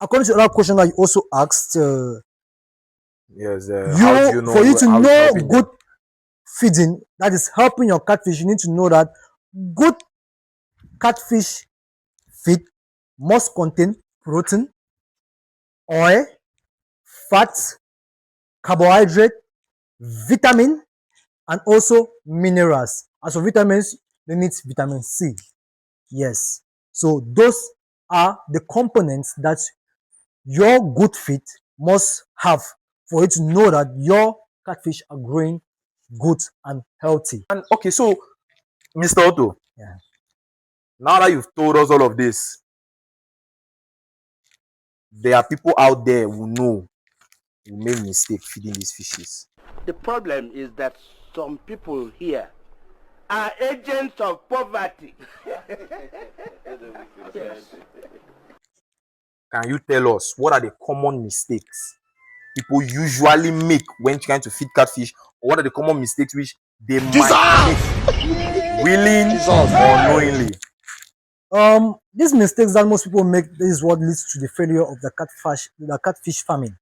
according to another question that you also asked, yes, how do you know for you to know good good feeding that is helping your catfish, you need to know that good catfish feed must contain protein, oil, fat, carbohydrate, vitamin, and also minerals. As for vitamins, they need vitamin C. Yes. So those are the components that your good feed must have for you to know that your catfish are growing good and healthy. And okay, so Mr. Otto, Yeah. now that you've told us all of this, there are people out there who know who made mistake feeding these fishes. The problem is that some people here are agents of poverty. Yes. Can you tell us what are the common mistakes people usually make when trying to feed catfish, or what are the common mistakes which they might make, willing or knowingly? These mistakes that most people make, this is what leads to the failure of the catfish farming.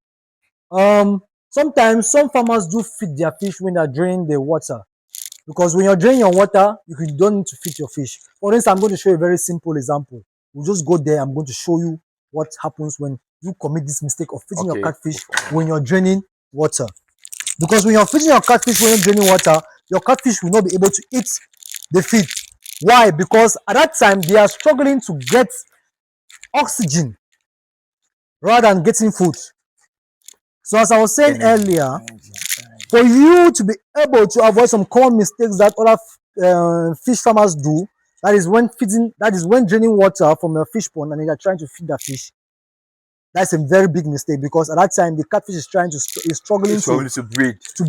Sometimes some farmers do feed their fish when they're draining the water, because when you're draining your water, you don't need to feed your fish. For instance, I'm going to show you a very simple example. We'll just go there. I'm going to show you what happens when you commit this mistake of feeding your catfish when you're draining water. Because when you're feeding your catfish when you're draining water, your catfish will not be able to eat the feed. Why? Because at that time they are struggling to get oxygen rather than getting food. So as I was saying earlier, for you to be able to avoid some common mistakes that other fish farmers do, that is when draining water from a fish pond and they are trying to feed the fish. That's a very big mistake, because at that time the catfish is struggling to breathe to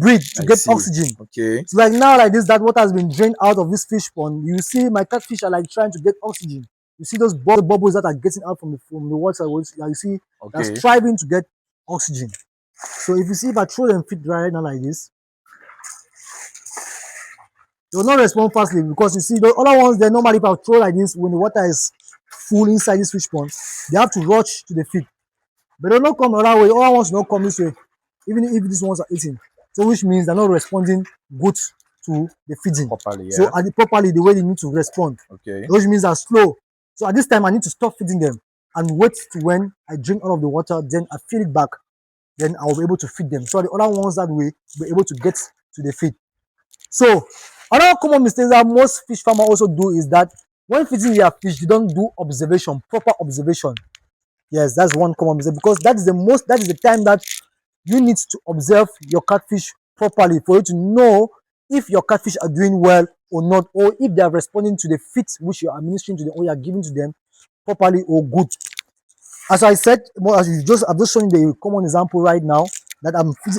get oxygen. Okay. So like now, like this, that water has been drained out of this fish pond. You see my catfish are like trying to get oxygen. You see those bubbles that are getting out from the water. You see, they're striving to get oxygen. So if I throw them feed right now like this, they will not respond fastly, because you see the other ones, they normally, if I throw like this, when the water is full inside this fish pond, they have to rush to the feed. But they'll not come another way. The other ones will not come this way, even if these ones are eating. So which means they're not responding good to the feeding properly. Yeah. So properly the way they need to respond. Okay. Which means they're slow. So at this time I need to stop feeding them and wait to when I drink all of the water, then I fill it back, then I'll be able to feed them. So the other ones that way will be able to get to the feed. So another common mistake that most fish farmers also do is that when feeding their fish, they don't do proper observation. Yes, that's one common mistake, because that is the time that you need to observe your catfish properly for you to know if your catfish are doing well or not, or if they are responding to the feed which you are administering to them or you are giving to them properly or good. As I said, I've just shown you the common example right now, that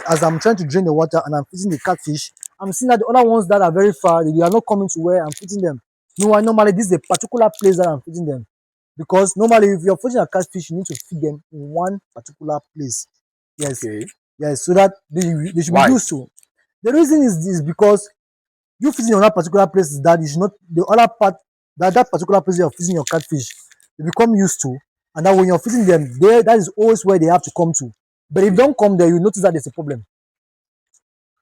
as I'm trying to drain the water and I'm feeding the catfish, I'm seeing that the other ones that are very far, they are not coming to where I'm feeding them. No, normally this is a particular place that I'm feeding them. Because normally, if you're feeding a catfish, you need to feed them in one particular place. Yes. Okay. Yes, so that they should be used to. The reason is because you feeding on that particular place is that you should not, the other part, that particular place you're feeding your catfish, they become used to, and that when you're feeding them, that is always where they have to come to. But if they don't come there, you notice that there's a problem.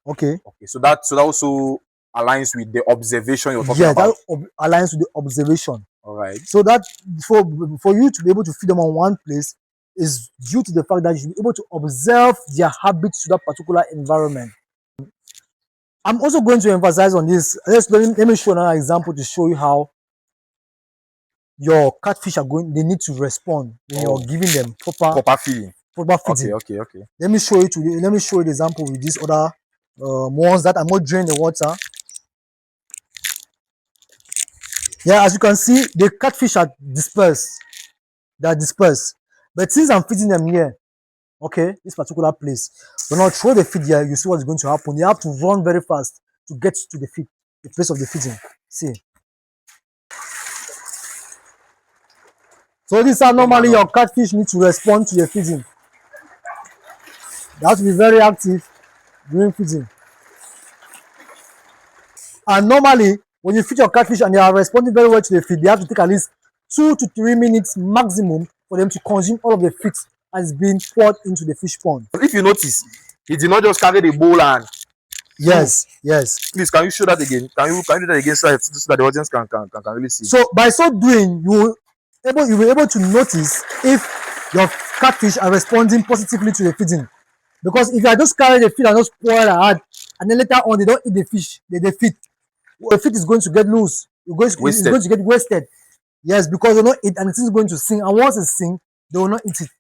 Okay. Okay. So that also aligns with the observation you're talking about. Yeah, that aligns with the observation. All right. So that for you to be able to feed them on one place is due to the fact that you should be able to observe their habits to that particular environment. I'm also going to emphasize on this. Let me show another example to show you how your catfish they need to respond when you're giving them proper feeding. Okay. Let me show you the example with these other ones that are not draining the water. Yeah, as you can see, the catfish are dispersed. They are dispersed. But since I'm feeding them here, okay, this particular place, when I throw the feed here, you see what's going to happen. They have to run very fast to get to the place of the feeding. See. So this is how normally your catfish need to respond to the feeding. They have to be very active during feeding. And normally, when you feed your catfish and they are responding very well to the feed, they have to take at least 2 to 3 minutes maximum for them to consume all of the feed has been poured into the fish pond. If you notice, he did not just carry the bowl and Yes, yes. please can you show that again? Can you do that again so that the audience can really see? So by so doing, you'll be able to notice if your catfish are responding positively to the feeding. Because if you are just carrying the feed and just pour it out, and then later on they don't eat the fish, the feed, the feed is going to get loose. It's going to get wasted. Yes, because they don't eat and it is going to sink. And once it sinks, they will not eat it.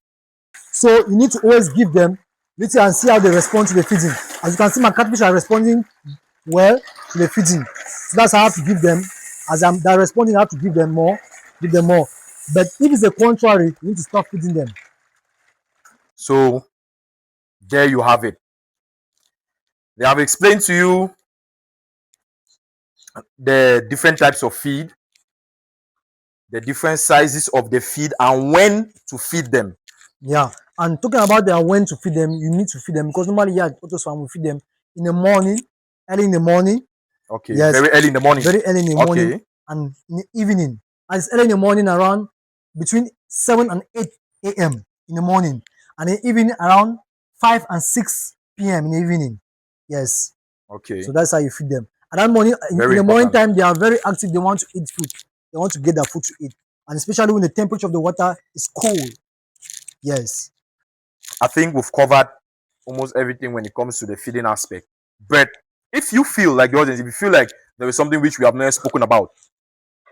So you need to always give them little and see how they respond to the feeding. As you can see, my catfish are responding well to the feeding. So that's how I have to give them. As they're responding, I have to give them more. But if it's the contrary, you need to stop feeding them. So there you have it. They have explained to you the different types of feed, the different sizes of the feed, and when to feed them. Yeah, and talking about when to feed them, you need to feed them because normally, yeah, Otto's farm will feed them in the morning, early in the morning. Okay, yes, very early in the morning. Very early in the morning, and in the evening. And it's early in the morning around between 7 and 8 a.m. in the morning, and then evening around 5 and 6 p.m. in the evening. Yes. Okay. So that's how you feed them. And that morning, in the morning time, they are very active. They want to eat food. They want to get their food to eat, and especially when the temperature of the water is cold. Yes. I think we've covered almost everything when it comes to the feeding aspect. But if you feel like the audience, if you feel like there is something which we have never spoken about,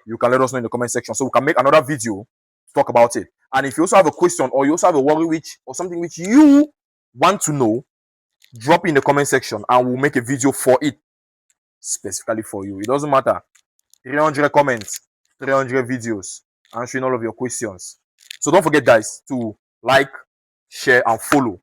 you can let us know in the comment section so we can make another video to talk about it. And if you also have a question or you also have a worry or something which you want to know, drop in the comment section and we'll make a video for it specifically for you. It doesn't matter. 300 comments, 300 videos answering all of your questions. So don't forget, guys, to like, share, and follow